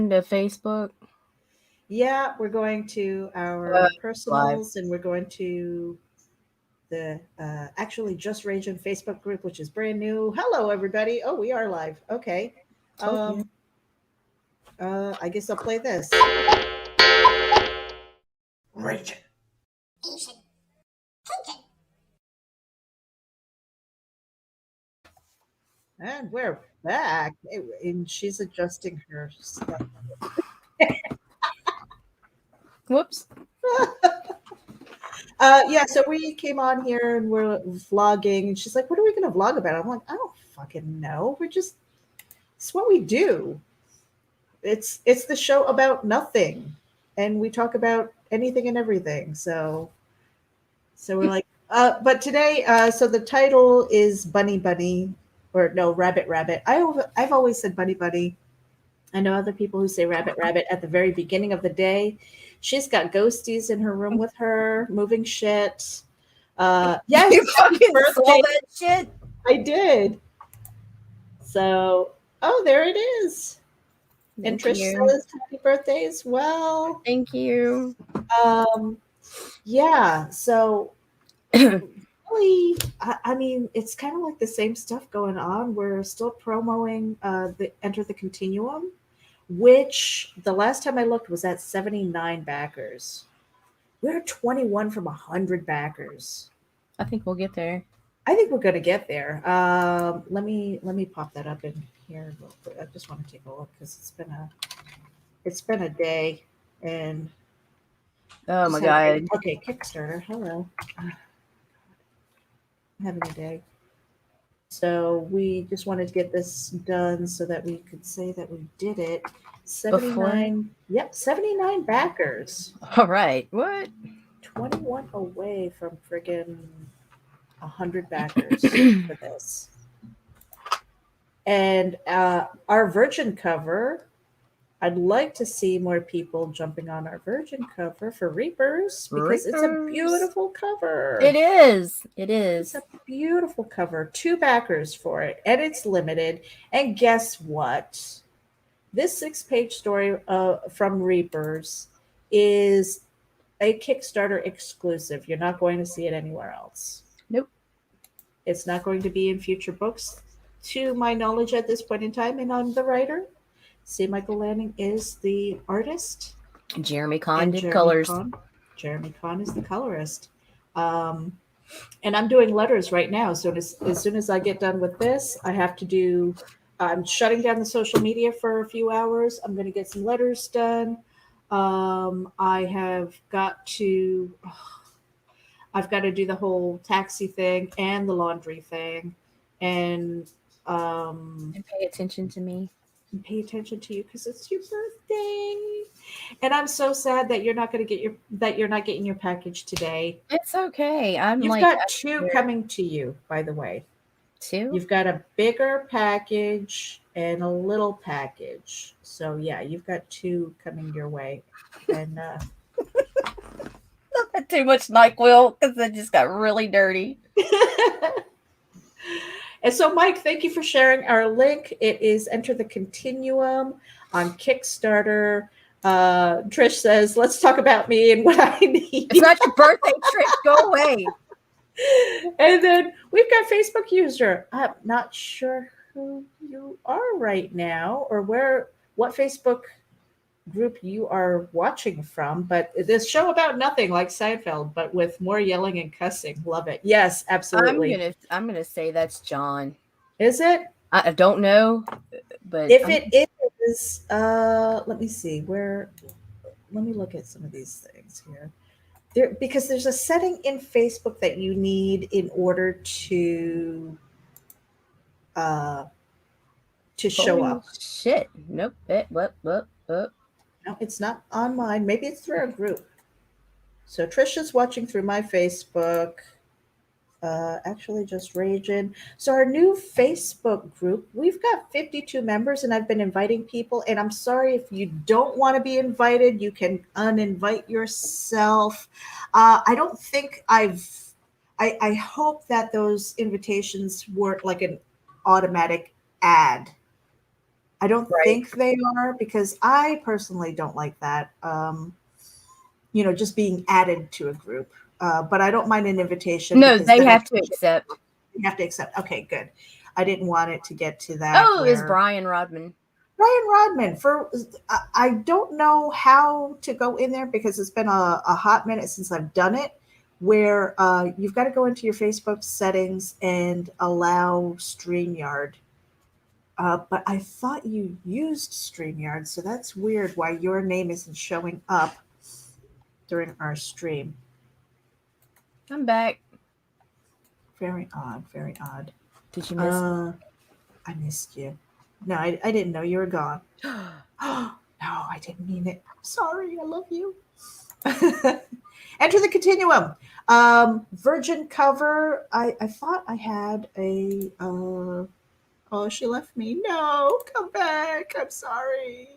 To Facebook. Yeah, we're going to our Live. personals and we're going to the actually Just Raging Facebook group, which is brand new. Hello, everybody. Oh, we are live. Okay. Told you. Um, I guess I'll play this. Raging. And we're back. And she's adjusting her stuff. Whoops. Yeah, so we came on here and we're vlogging, and she's like, "What are we going to vlog about?" I'm like, "I don't fucking know. It's what we do. It's the show about nothing, and we talk about anything and everything." So we're like, but today, so the title is Bunny Bunny, or no, Rabbit Rabbit. I've always said Bunny Bunny. I know other people who say Rabbit Rabbit at the very beginning of the day. She's got ghosties in her room with her, moving shit. Yes, You happy fucking saw birthday. that shit? I did. So, oh, there it is. And Thank Trish you. says happy birthday as well. Thank you. Um, yeah, so really, I mean, it's kind of like the same stuff going on. We're still promoting the Enter the Continuum, which the last time I looked was at 79 backers. We're 21 from 100 backers. I think we'll get there. I think we're gonna get there. Let me pop that up in here real quick. I just want to take a look because it's been a day and Oh just my had god. okay, Kickstarter. Hello. I'm having a day. So we just wanted to get this done so that we could say that we did it. Before. 79, yep, 79 backers. All right. What? 21 away from friggin' 100 backers for this. And our Virgin cover, I'd like to see more people jumping on our Virgin cover for Reapers because it's a R.E.E.P.ers. beautiful cover. It is. It It's is. a beautiful cover. 2 backers for it, and it's limited. And guess what? This 6-page story from Reapers is a Kickstarter exclusive. You're not going to see it anywhere else. Nope. It's not going to be in future books, to my knowledge, at this point in time. And I'm the writer. C. Michael Lanning is the artist, Jeremy Kahn and did colors. Jeremy Kahn is the colorist. Um, and I'm doing letters right now. So as soon as I get done with this, I have to do. I'm shutting down the social media for a few hours. I'm going to get some letters done. I have got to. I've got to do the whole taxi thing and the laundry thing, and um, And pay attention to me. pay attention to you because it's your birthday. And I'm so sad that you're not getting your package today. It's okay. I'm You've like got 2 coming to you, by the way. two. You've got a bigger package and a little package. So yeah, you've got 2 coming your way. And Not too much NyQuil because it just got really dirty. and so Mike, thank you for sharing our link. It is Enter the Continuum on Kickstarter. Trish says, "Let's talk about me and what I need." It's not your birthday, Trish. Go away. And then we've got Facebook user. I'm not sure who you are right now or what Facebook group you are watching from, but this show about nothing like Seinfeld, but with more yelling and cussing. Love it. Yes, absolutely. I'm gonna say that's John. Is it? I don't know, but If it is, let me see where. Let me look at some of these things here. Because there's a setting in Facebook that you need in order uh, to show holy up. shit. Nope. What? No, it's not on mine. Maybe it's through our group. So Trisha's watching through my Facebook. Actually, just raging. So our new Facebook group, we've got 52 members, and I've been inviting people. And I'm sorry if you don't want to be invited, you can uninvite yourself. I don't think I hope that those invitations weren't like an automatic ad. I don't Right. think they are, because I personally don't like that. Just being added to a group. But I don't mind an invitation, No, because they then I have can to accept. you have to accept. Okay, good. I didn't want it to get to that Oh, it's where Brian Rodman. Ryan Rodman, I don't know how to go in there, because it's been a hot minute since I've done it, where you've got to go into your Facebook settings and allow StreamYard. But I thought you used StreamYard, so that's weird why your name isn't showing up during our stream. I'm back. Very odd, very odd. Did you miss me? I missed you. No, I didn't know you were gone. No, I didn't mean it. Sorry, I love you. Enter the Continuum. Virgin cover. I thought I had a. Oh, she left me. No, come back. I'm sorry.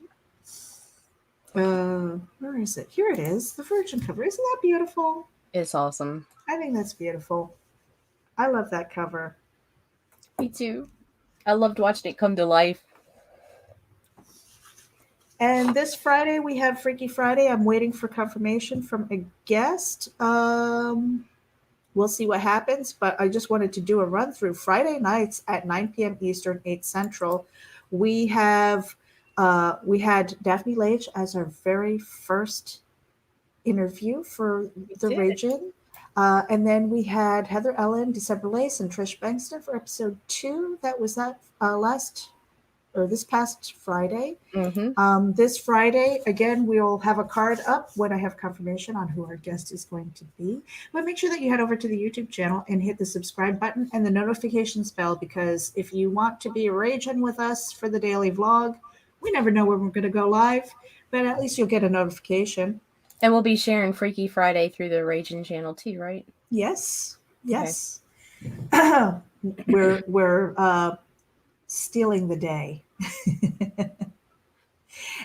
Where is it? Here it is. The Virgin cover. Isn't that beautiful? It's awesome. I think that's beautiful. I love that cover. Me too. I loved watching it come to life. And this Friday we have Freaky Friday. I'm waiting for confirmation from a guest. We'll see what happens, but I just wanted to do a run through Friday nights at 9 p.m. Eastern, 8 Central. We had Daphne Lage as our very first interview for the RAGIN. And then we had Heather Ellen, December Lace, and Trish Bankston for episode 2. That was this past Friday. Mm-hmm. This Friday, again, we'll have a card up when I have confirmation on who our guest is going to be. But make sure that you head over to the YouTube channel and hit the subscribe button and the notifications bell, because if you want to be raging with us for the daily vlog, we never know when we're going to go live, but at least you'll get a notification. And we'll be sharing Freaky Friday through the RAGIN channel too, right? Yes. We're stealing the day.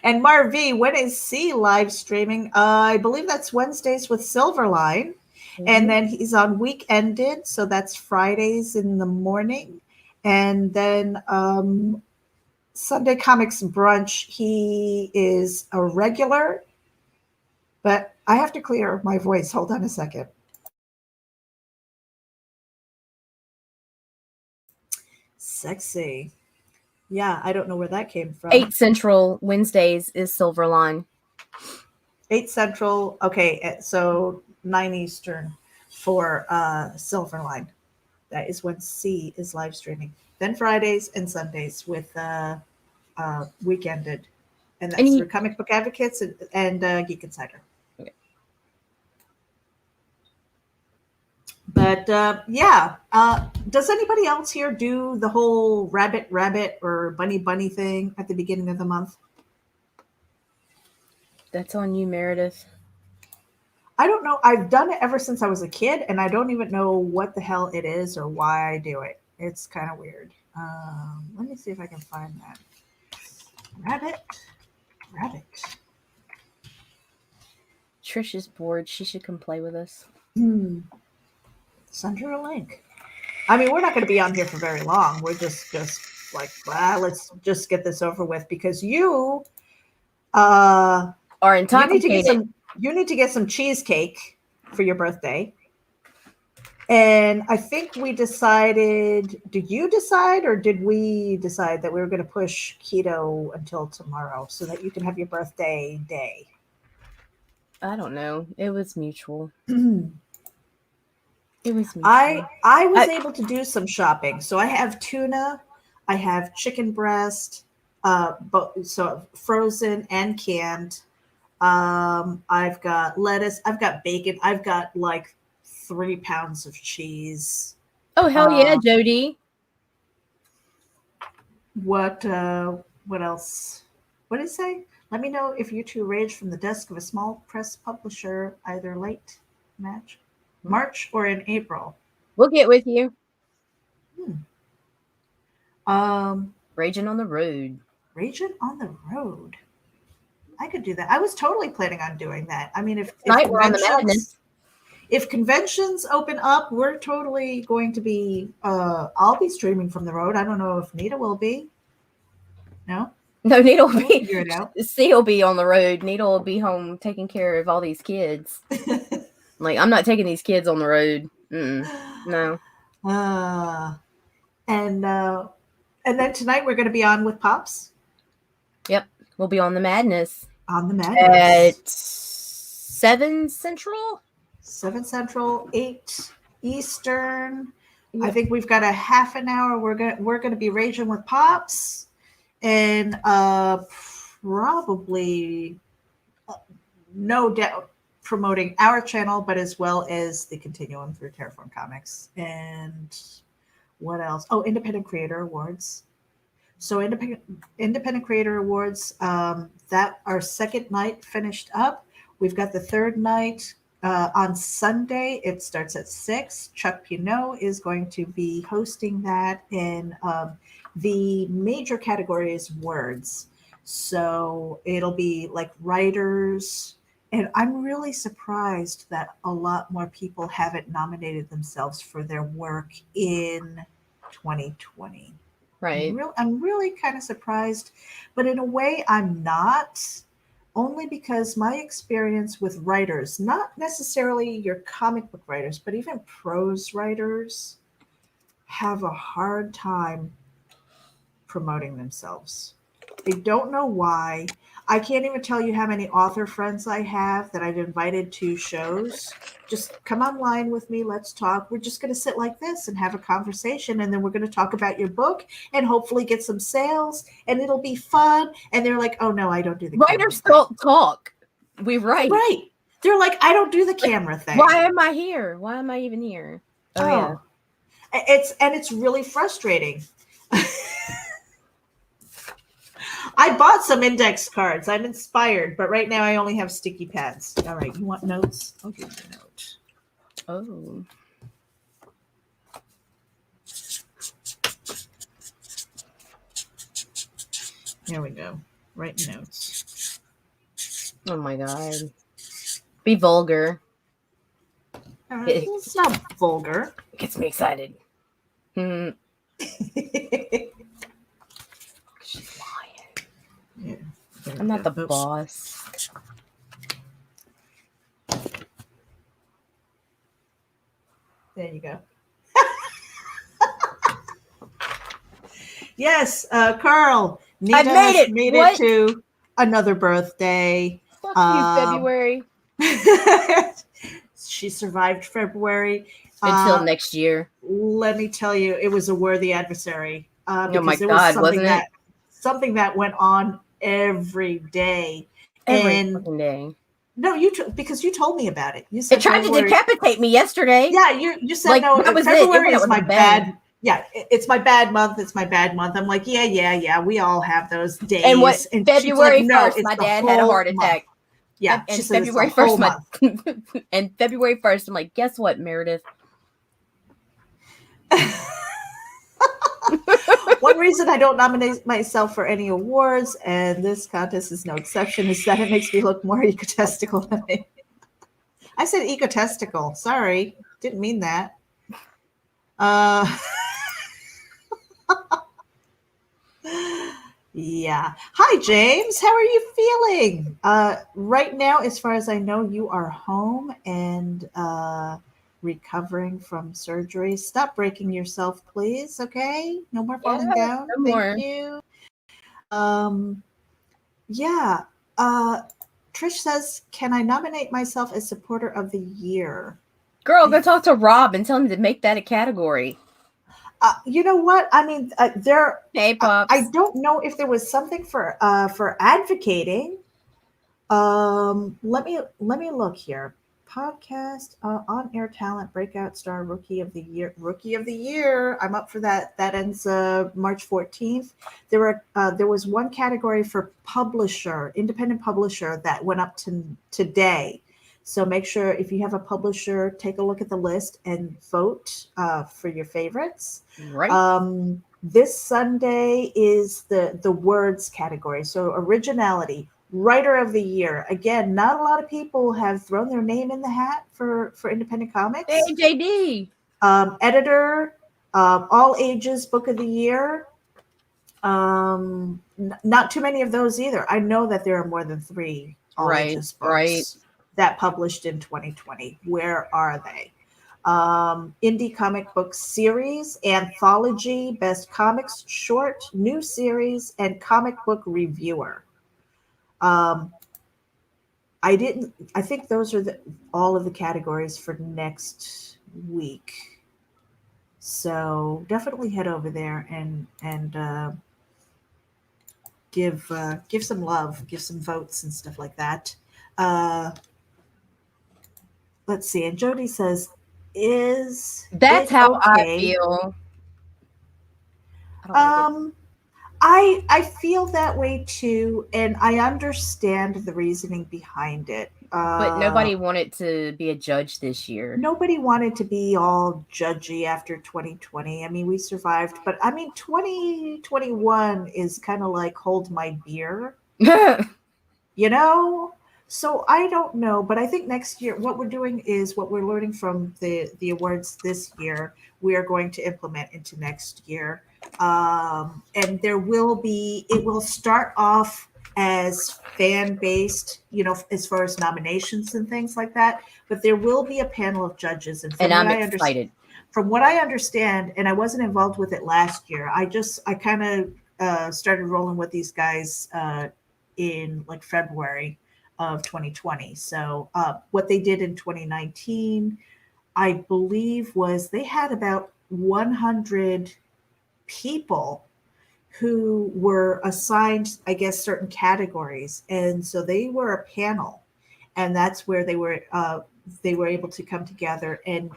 And Marv, when is C live streaming? I believe that's Wednesdays with Silverline. Mm-hmm. And then he's on Weekended, so that's Fridays in the morning. And then Sunday Comics Brunch, he is a regular. But I have to clear my voice. Hold on a second. Sexy. Yeah, I don't know where that came from. 8 Central Wednesdays is Silverline. 8 Central. Okay, so 9 Eastern for Silverline. That is when C is live streaming. Then Fridays and Sundays with Weekended. And that's for Comic Book Advocates and Geek Insider. Okay. But does anybody else here do the whole rabbit or bunny thing at the beginning of the month? That's on you, Meredith. I don't know. I've done it ever since I was a kid, and I don't even know what the hell it is or why I do it. It's kind of weird. Let me see if I can find that. Rabbit. Trish is bored. She should come play with us. Send her a link. I mean, we're not going to be on here for very long. We're just like, let's just get this over with, because you are intoxicated. You need to get some cheesecake for your birthday. And I think we decided, did you decide or did we decide that we were going to push keto until tomorrow so that you can have your birthday day? I don't know. It was mutual. It was mutual. I was able to do some shopping. So I have tuna, I have chicken breast, so frozen and canned. I've got lettuce, I've got bacon, I've got like 3 pounds of cheese. Oh, hell yeah, Jody. What else? What did it say? Let me know if you two rage from the desk of a small press publisher, either late March or in April. We'll get with you. Raging on the road. I could do that. I was totally planning on doing that. I mean, if conventions open up, we're totally going to be. I'll be streaming from the road. I don't know if Nita will be. No. No, Needle will We'll be. figure it out. C will be on the road. Needle will be home taking care of all these kids. Like, I'm not taking these kids on the road. No. And then tonight we're going to be on with Pops. Yep, we'll be on the Madness. On the Madness. At 7 Central? 7 Central, 8 Eastern. Yep. I think we've got a half an hour. We're gonna be raging with Pops, and probably no doubt promoting our channel, but as well as the Continuum through Terraform Comics. And what else? Oh, Independent Creator Awards. So Independent Creator Awards, that our second night finished up. We've got the third night on Sunday. It starts at 6. Chuck Pinot is going to be hosting that, and the major category is words. So it'll be like writers, and I'm really surprised that a lot more people haven't nominated themselves for their work in 2020. Right. I'm really kind of surprised, but in a way I'm not, only because my experience with writers, not necessarily your comic book writers, but even prose writers, have a hard time promoting themselves. I don't know why. I can't even tell you how many author friends I have that I've invited to shows. Just come online with me. Let's talk. We're just going to sit like this and have a conversation. And then we're going to talk about your book and hopefully get some sales, and it'll be fun. And they're like, oh no, I don't do the Writers camera don't talk. We write. Right. They're like, I don't do the camera thing. Why am I here? Why am I even here? Oh yeah. It's really frustrating. I bought some index cards. I'm inspired, but right now I only have sticky pads. All right, you want notes? I'll give you a note. Oh. There we go. Write notes. Oh my god. Be vulgar. It's not vulgar. It gets me excited. She's lying. Yeah, I'm not the boss. There you go. Yes, Carl. Nina I made it. It to another birthday. Fuck you, February. She survived February. Until next year. Let me tell you, it was a worthy adversary. Oh my It god, was wasn't it? Something that went on every day. Every fucking day. No, because you told me about it. You said it tried to decapitate me yesterday. Yeah, you said like, no. That was February is my bad. bad. Yeah, it's my bad month. It's my bad month. I'm like, yeah. We all have those days. And what? And February 1st, no, my dad had a heart attack. Month. Yeah, and February 1st, and February 1st, I'm like, guess what, Meredith? One reason I don't nominate myself for any awards, and this contest is no exception, is that it makes me look more egotistical than I said egotistical. Sorry, didn't mean that. Yeah. Hi, James. How are you feeling? Right now, as far as I know, you are home and recovering from surgery. Stop breaking yourself, please. Okay. No more falling down. No more. Thank you. Yeah. Trish says, can I nominate myself as supporter of the year? Girl, go talk to Rob and tell him to make that a category. You know what? I mean, Hey, Pops. I don't know if there was something for advocating. Let me look here. Podcast, on-air talent, breakout star, rookie of the year. I'm up for that. That ends March 14th. There was one category for publisher, independent publisher, that went up to today. So make sure if you have a publisher, take a look at the list and vote for your favorites. Right. This Sunday is the words category. So originality, writer of the year. Again, not a lot of people have thrown their name in the hat for independent comics. Hey, JD. Editor, all ages book of the year. not too many of those either. I know that there are more than 3 ologist books that published in 2020. Where are they? Indie comic book series, anthology, best comics short, new series, and comic book reviewer. I think those are all of the categories for next week. So definitely head over there and give some love, give some votes and stuff like that. Let's see. And Jody says, "Is that's it how I okay?" feel. I don't like it. I feel that way too, and I understand the reasoning behind it. But nobody wanted to be a judge this year. Nobody wanted to be all judgy after 2020. I mean, we survived, but I mean, 2021 is kind of like hold my beer, you know? So I don't know, but I think next year, what we're doing is what we're learning from the awards this year, we are going to implement into next year. And it will start off as fan based, as far as nominations and things like that. But there will be a panel of judges, and I'm excited. From what I understand, and I wasn't involved with it last year, I kind of started rolling with these guys in like February of 2020. So what they did in 2019, I believe, was they had about 100 people who were assigned, I guess, certain categories, and so they were a panel, and that's where they were able to come together and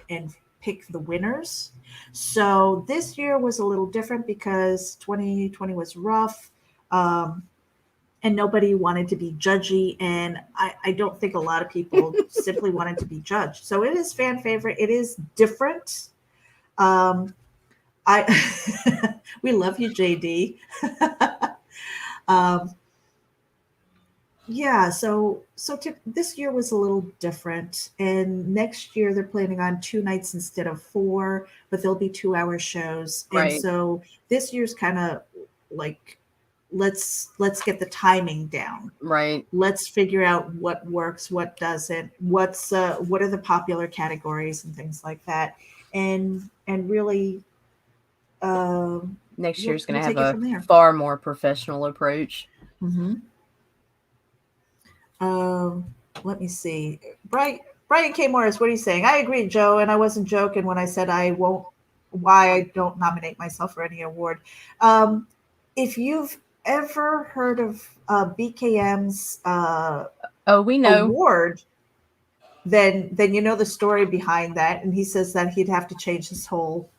pick the winners. So this year was a little different because 2020 was rough, and nobody wanted to be judgy, and I don't think a lot of people simply wanted to be judged. So it is fan favorite. It is different. We love you, JD. Yeah, so this year was a little different, and next year they're planning on 2 nights instead of 4, but they'll be 2-hour shows. And so this year's kind of like, let's get the timing down. Right. Let's figure out what works, what doesn't, what are the popular categories and things like that, and really. Next year's going to have a far more professional approach. Mm-hmm. Let me see. Brian K. Morris, what are you saying? I agree, Joe, and I wasn't joking when I said why I don't nominate myself for any award. If you've ever heard of BKM's we know award, then you know the story behind that, and he says that he'd have to change his whole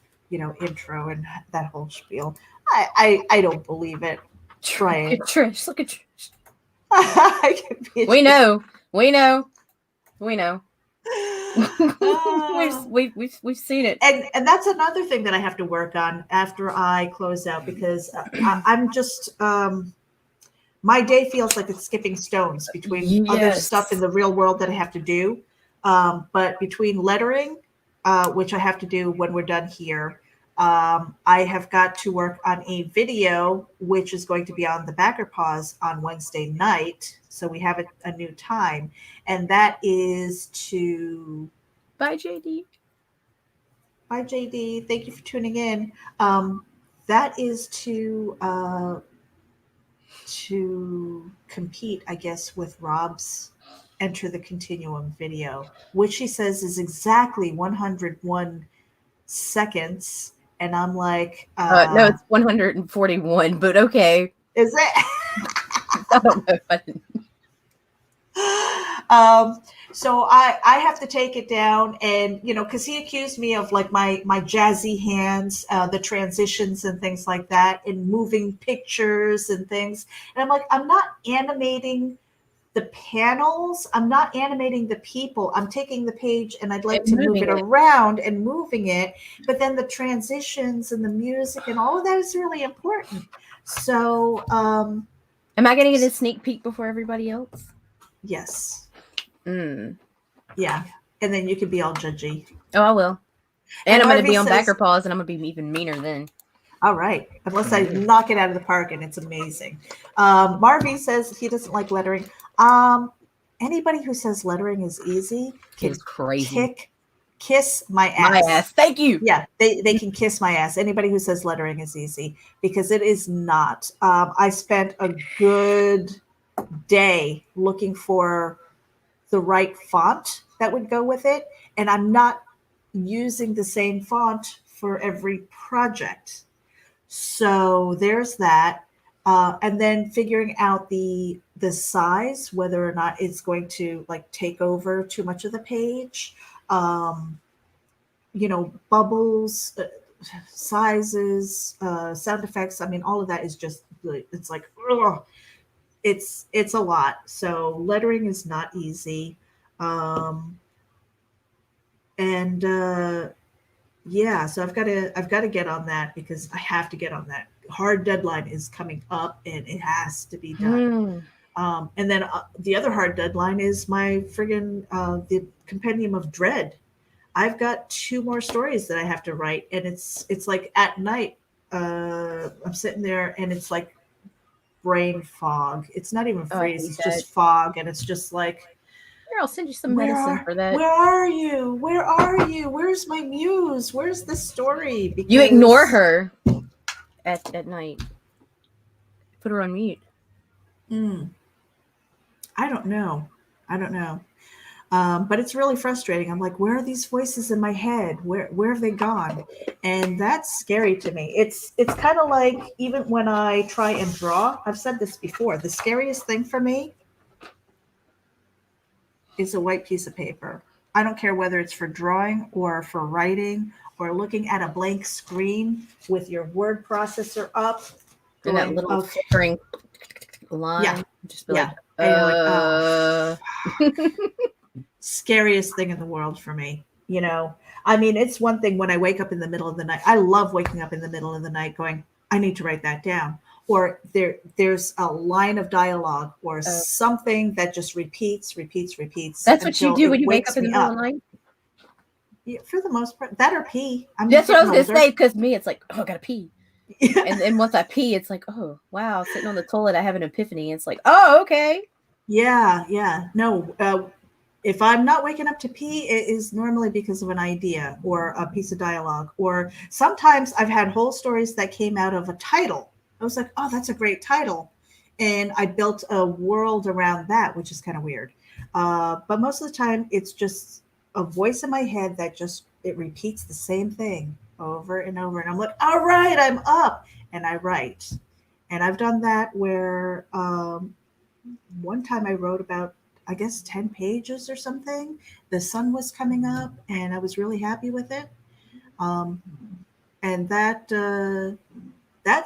intro and that whole spiel. I don't believe it. Try it. Trish, look at Trish. We know. We've seen it. And that's another thing that I have to work on after I close out, because I'm just my day feels like it's skipping stones between other stuff in the real world that I have to do. But between lettering, which I have to do when we're done here, I have got to work on a video, which is going to be on the Backer Pause on Wednesday night. So we have a new time, and that is to... Bye, JD. Bye, JD. Thank you for tuning in. That is to compete, I guess, with Rob's Enter the Continuum video, which he says is exactly 101 seconds. And I'm like, no, it's 141, but okay. Is it? I don't know. So I have to take it down, and because he accused me of like my jazzy hands, the transitions and things like that, and moving pictures and things. And I'm like, I'm not animating the panels. I'm not animating the people. I'm taking the page and I'd like to move it around and moving it. But then the transitions and the music and all of that is really important. So, am I going to get a sneak peek before everybody else? Yes. Yeah. And then you can be all judgy. Oh, I will. And I'm going to be on Backer Pause, and I'm going to be even meaner then. All right. Unless I knock it out of the park and it's amazing. Marvy says he doesn't like lettering. Anybody who says lettering is easy can It's crazy. kiss my ass. My ass. Thank you. Yeah, they can kiss my ass. Anybody who says lettering is easy, because it is not. I spent a good day looking for the right font that would go with it, and I'm not using the same font for every project. So there's that. And then figuring out the size, whether or not it's going to like take over too much of the page. Bubbles, sizes, sound effects. I mean, all of that is just, it's like, ugh, it's a lot. So lettering is not easy. And yeah, so I've got to get on that, because I have to get on that. Hard deadline is coming up and it has to be done. And then the other hard deadline is my friggin' the Compendium of Dread. I've got 2 more stories that I have to write, and it's like at night. I'm sitting there and it's like brain fog. It's not even freeze. It's just fog, and it's just like, here, I'll send you some medicine for that. Where are you? Where are you? Where's my muse? Where's the story? Because you ignore her at night. Put her on mute. I don't know. But it's really frustrating. I'm like, where are these voices in my head? Where have they gone? And that's scary to me. It's kind of like, even when I try and draw, I've said this before, the scariest thing for me is a white piece of paper. I don't care whether it's for drawing or for writing or looking at a blank screen with your word processor up. And that little flickering line. Yeah. Just be like, oh. Scariest thing in the world for me. I mean, it's one thing when I wake up in the middle of the night. I love waking up in the middle of the night going, I need to write that down. Or there's a line of dialogue or something that just repeats. That's what you do when you wake up in the middle of the night? Yeah, for the most part. That or pee. That's what I was going to say, because me, it's like, oh, I got to pee. And then once I pee, it's like, oh, wow, sitting on the toilet, I have an epiphany. It's like, oh, okay. Yeah. No, if I'm not waking up to pee, it is normally because of an idea or a piece of dialogue. Or sometimes I've had whole stories that came out of a title. I was like, oh, that's a great title. And I built a world around that, which is kind of weird. But most of the time, it's just a voice in my head that it repeats the same thing over and over. And I'm like, all right, I'm up. And I write. And I've done that where one time I wrote about, I guess, 10 pages or something. The sun was coming up and I was really happy with it. And that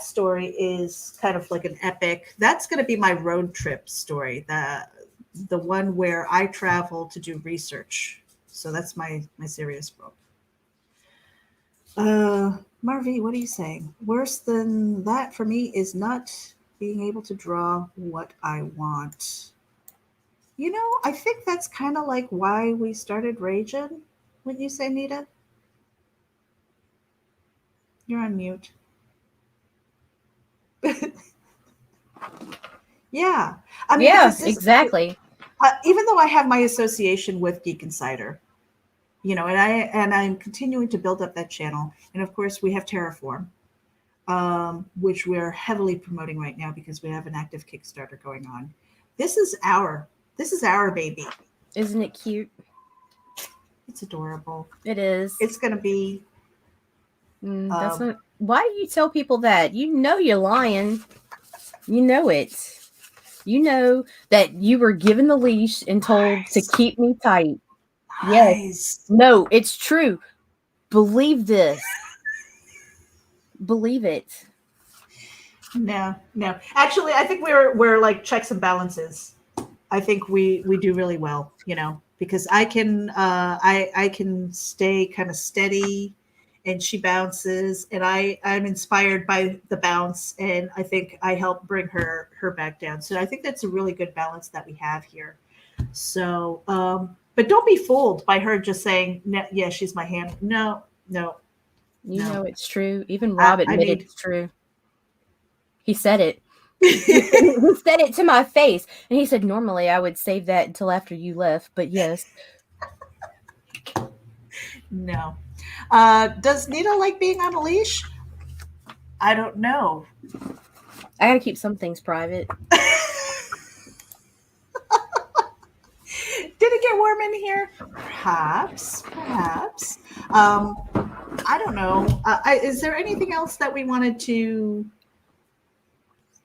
story is kind of like an epic. That's going to be my road trip story, the one where I travel to do research. So that's my serious book. Marvy, what are you saying? Worse than that for me is not being able to draw what I want. I think that's kind of like why we started RAGIN. Wouldn't you say, Nita? You're on mute. Yeah. I mean, yeah, exactly. Even though I have my association with Geek Insider, and I'm continuing to build up that channel. And of course, we have Terraform, which we're heavily promoting right now because we have an active Kickstarter going on. This is our baby. Isn't it cute? It's adorable. It is. It's going to be. That's not. Why do you tell people that? You're lying. You know it. You know that you were given the leash and told to keep me tight. Yes. No, it's true. Believe this. Believe it. No. Actually, I think we're like checks and balances. I think we do really well, because I can I can stay kind of steady, and she bounces, and I'm inspired by the bounce, and I think I help bring her back down. So I think that's a really good balance that we have here. So, but don't be fooled by her just saying, yeah, she's my hand. No. You know it's true. Even I Rob admitted need it's true. He said it. He said it to my face. And he said, normally I would save that until after you left. But yes. No. Does Nita like being on a leash? I don't know. I got to keep some things private. Did it get warm in here? Perhaps. I don't know. Is there anything else that we wanted to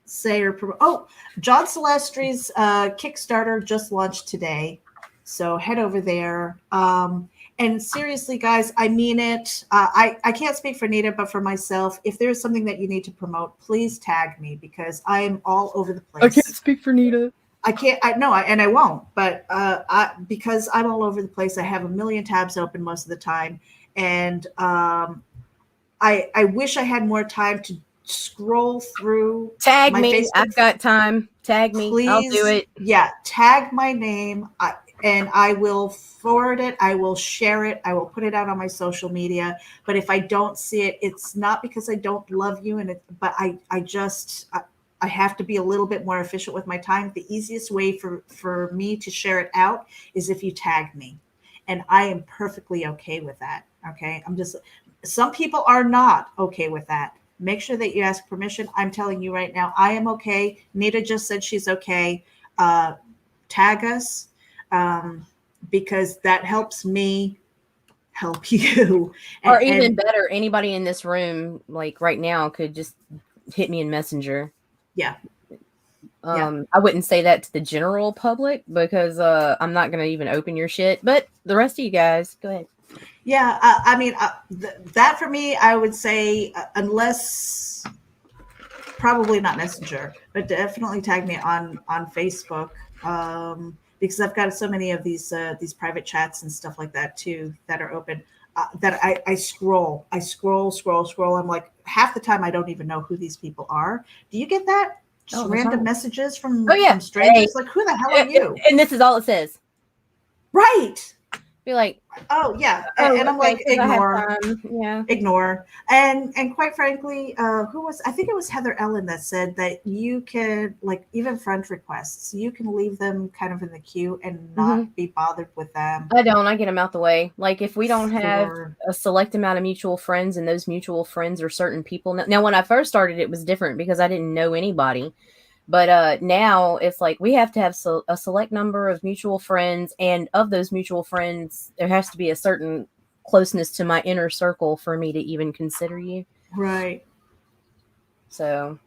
say or promote? Oh, John Celestry's Kickstarter just launched today, so head over there. And seriously, guys, I mean it. I can't speak for Nita, but for myself, if there's something that you need to promote, please tag me because I'm all over the place. I can't speak for Nita. I can't. And I won't. But because I'm all over the place, I have a million tabs open most of the time, and I wish I had more time to scroll through. Tag my me. Facebook. I've got time. Tag me. Please, I'll do it. Yeah, tag my name, and I will forward it. I will share it. I will put it out on my social media. But if I don't see it, it's not because I don't love you, but I just. I have to be a little bit more efficient with my time. The easiest way for me to share it out is if you tag me. And I am perfectly okay with that. Okay. Some people are not okay with that. Make sure that you ask permission. I'm telling you right now, I am okay. Nita just said she's okay. Tag us because that helps me help you. Or even better, anybody in this room, like right now, could just hit me in Messenger. Yeah. I wouldn't say that to the general public because I'm not going to even open your shit. But the rest of you guys, go ahead. Yeah, I mean, that for me, I would say, unless probably not Messenger, but definitely tag me on Facebook because I've got so many of these private chats and stuff like that too that are open. That I scroll. I'm like, half the time I don't even know who these people are. Do you get that? Just random messages from strangers. Like, who the hell are you? And this is all it says. Right. Be like, oh yeah, and I'm like, ignore. Yeah, ignore. And quite frankly, I think it was Heather Ellen that said that you can, like, even friend requests, you can leave them kind of in the queue and not be bothered with them. I get them out the way. Like, if we don't have a select amount of mutual friends and those mutual friends are certain people. Now, when I first started, it was different because I didn't know anybody. But now it's like we have to have a select number of mutual friends. And of those mutual friends, there has to be a certain closeness to my inner circle for me to even consider you. Right. So,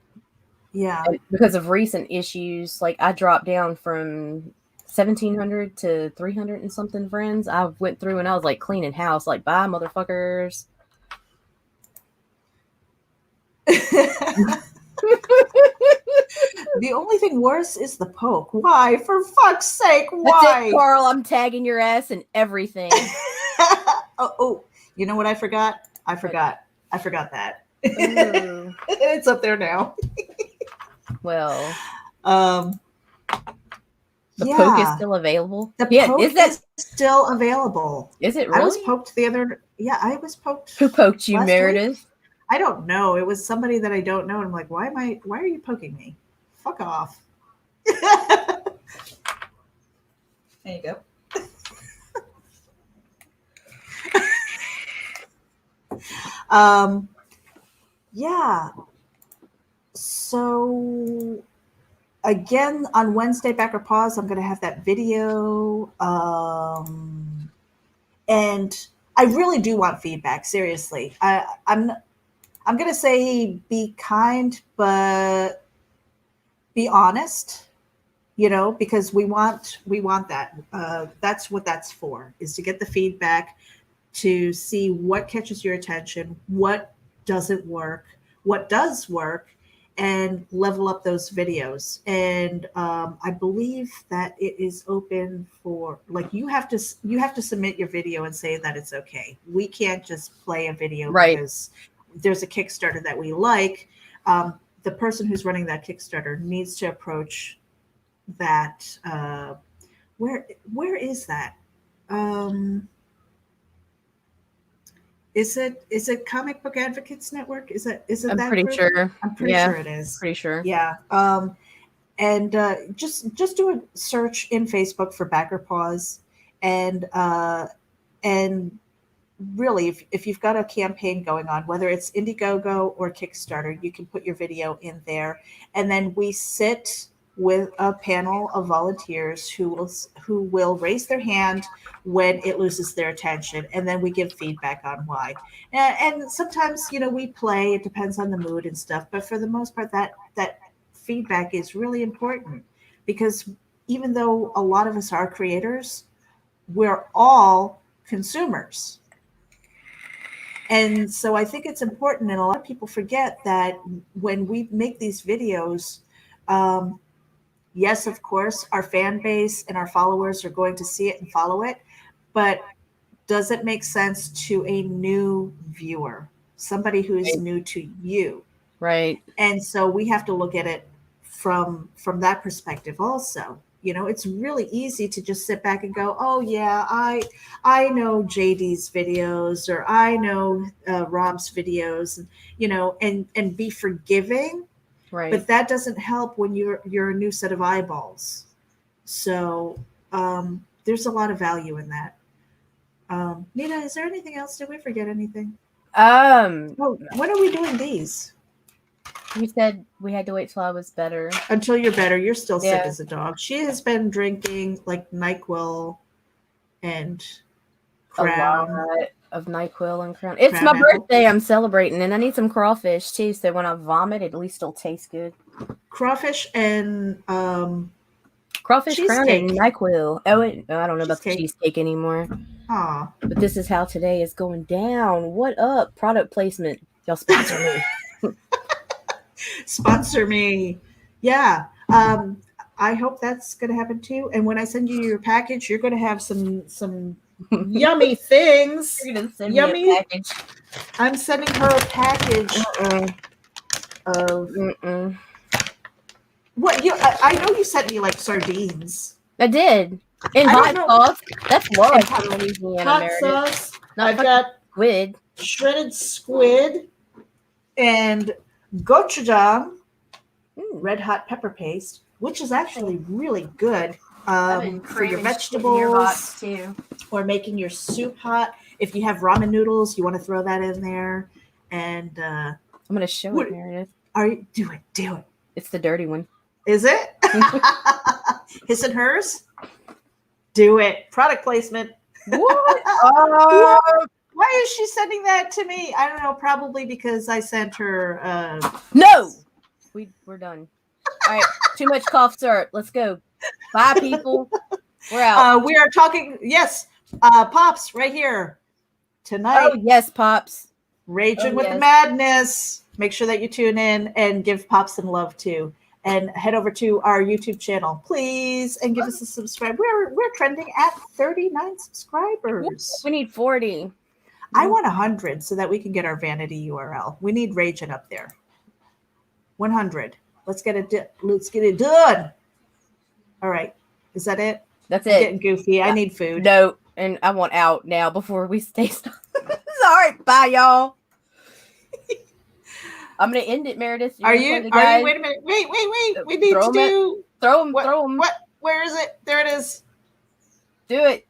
yeah. Because of recent issues, like I dropped down from 1,700 to 300 and something friends. I went through and I was like cleaning house, like, bye, motherfuckers. The only thing worse is the poke. Why? For fuck's sake, why? That's it, Carl. I'm tagging your ass and everything. oh, you know what I forgot? I forgot that. It's up there now. Well, the poke is still available. The poke is still available. Is it really? I was poked the other. Yeah, I was poked. Who poked you, Meredith? Week. I don't know. It was somebody that I don't know. And I'm like, why are you poking me? Fuck off. There you go. Yeah. So again, on Wednesday, Back or Pause, I'm going to have that video. And I really do want feedback. Seriously. I'm going to say be kind, but be honest, because we want that. That's what that's for, is to get the feedback, to see what catches your attention, what doesn't work, what does work, and level up those videos. And I believe that it is open for, like, you have to submit your video and say that it's okay. We can't just play a video because there's a Kickstarter that we like. The person who's running that Kickstarter needs to approach that. Where is that? Is it Comic Book Advocates Network? Is it I'm that pretty group? sure. I'm pretty Yeah, sure it is. pretty sure. Yeah. And just do a search in Facebook for Backer Paws, and really, if you've got a campaign going on, whether it's Indiegogo or Kickstarter, you can put your video in there, and then we sit with a panel of volunteers who will raise their hand when it loses their attention, and then we give feedback on why. And sometimes, we play. It depends on the mood and stuff, but for the most part, that feedback is really important, because even though a lot of us are creators, we're all consumers. And so I think it's important, and a lot of people forget that when we make these videos, um, yes, of course, our fan base and our followers are going to see it and follow it, but does it make sense to a new viewer, somebody who is Right. new to you? Right. And so we have to look at it from that perspective also. It's really easy to just sit back and go, oh yeah, I know JD's videos, or I know Rob's videos, and be forgiving. Right. But that doesn't help when you're a new set of eyeballs. So there's a lot of value in that. Nina, is there anything else? Did we forget anything? Um, Oh, when are we doing these? you said we had to wait till I was better. Until you're better. You're still sick Yeah. as a dog. She has been drinking like NyQuil and A lot Crown. of NyQuil and Crown. It's Crown my Apple. birthday. I'm celebrating, and I need some crawfish too. So when I vomit, at least it'll taste good. Crawfish and Crawfish, Crown, and cheesecake. NyQuil. Oh, wait, I don't know about the Cheesecake. cheesecake anymore. Aw. But this is how today is going down. What up? Product placement. Y'all sponsor me. Sponsor me. Yeah. I hope that's going to happen too. And when I send you your package, you're going to have some yummy things. You're gonna send Yummy. me a package. I'm sending her a package of what you. I know you sent me like sardines. I did. In I hot don't know. sauce. That's lost And in Louisiana, hot Meredith. sauce. Not I've fucking got squid. shredded squid and gochujang, red hot pepper paste, which is actually really good for your vegetables too. or making your soup hot. If you have ramen noodles, you want to throw that in there. And I'm gonna show it, Meredith. Do it. It's the dirty one. Is it? His and hers? Do it. Product placement. What? Why is she sending that to me? I don't know. Probably because I sent her. No! We're done. All right. Too much cough syrup. Let's go. Bye, people. We're out. We are talking. Yes. Pops right here tonight. Oh, yes, Pops. Raging with the madness. Make sure that you tune in and give Pops some love too. And head over to our YouTube channel, please, and give us a subscribe. We're trending at 39 subscribers. We need 40. I want 100 so that we can get our vanity URL. We need Raging up there. 100. Let's get it done. All right. Is that it? That's I'm it. getting goofy. I need food. No, and I want out now before we stay stuck. All right, bye, y'all. I'm gonna end it, Meredith. Are you? Wait a minute. Wait. We need to do. Throw them. Throw them. What? Where is it? There it is. Do it.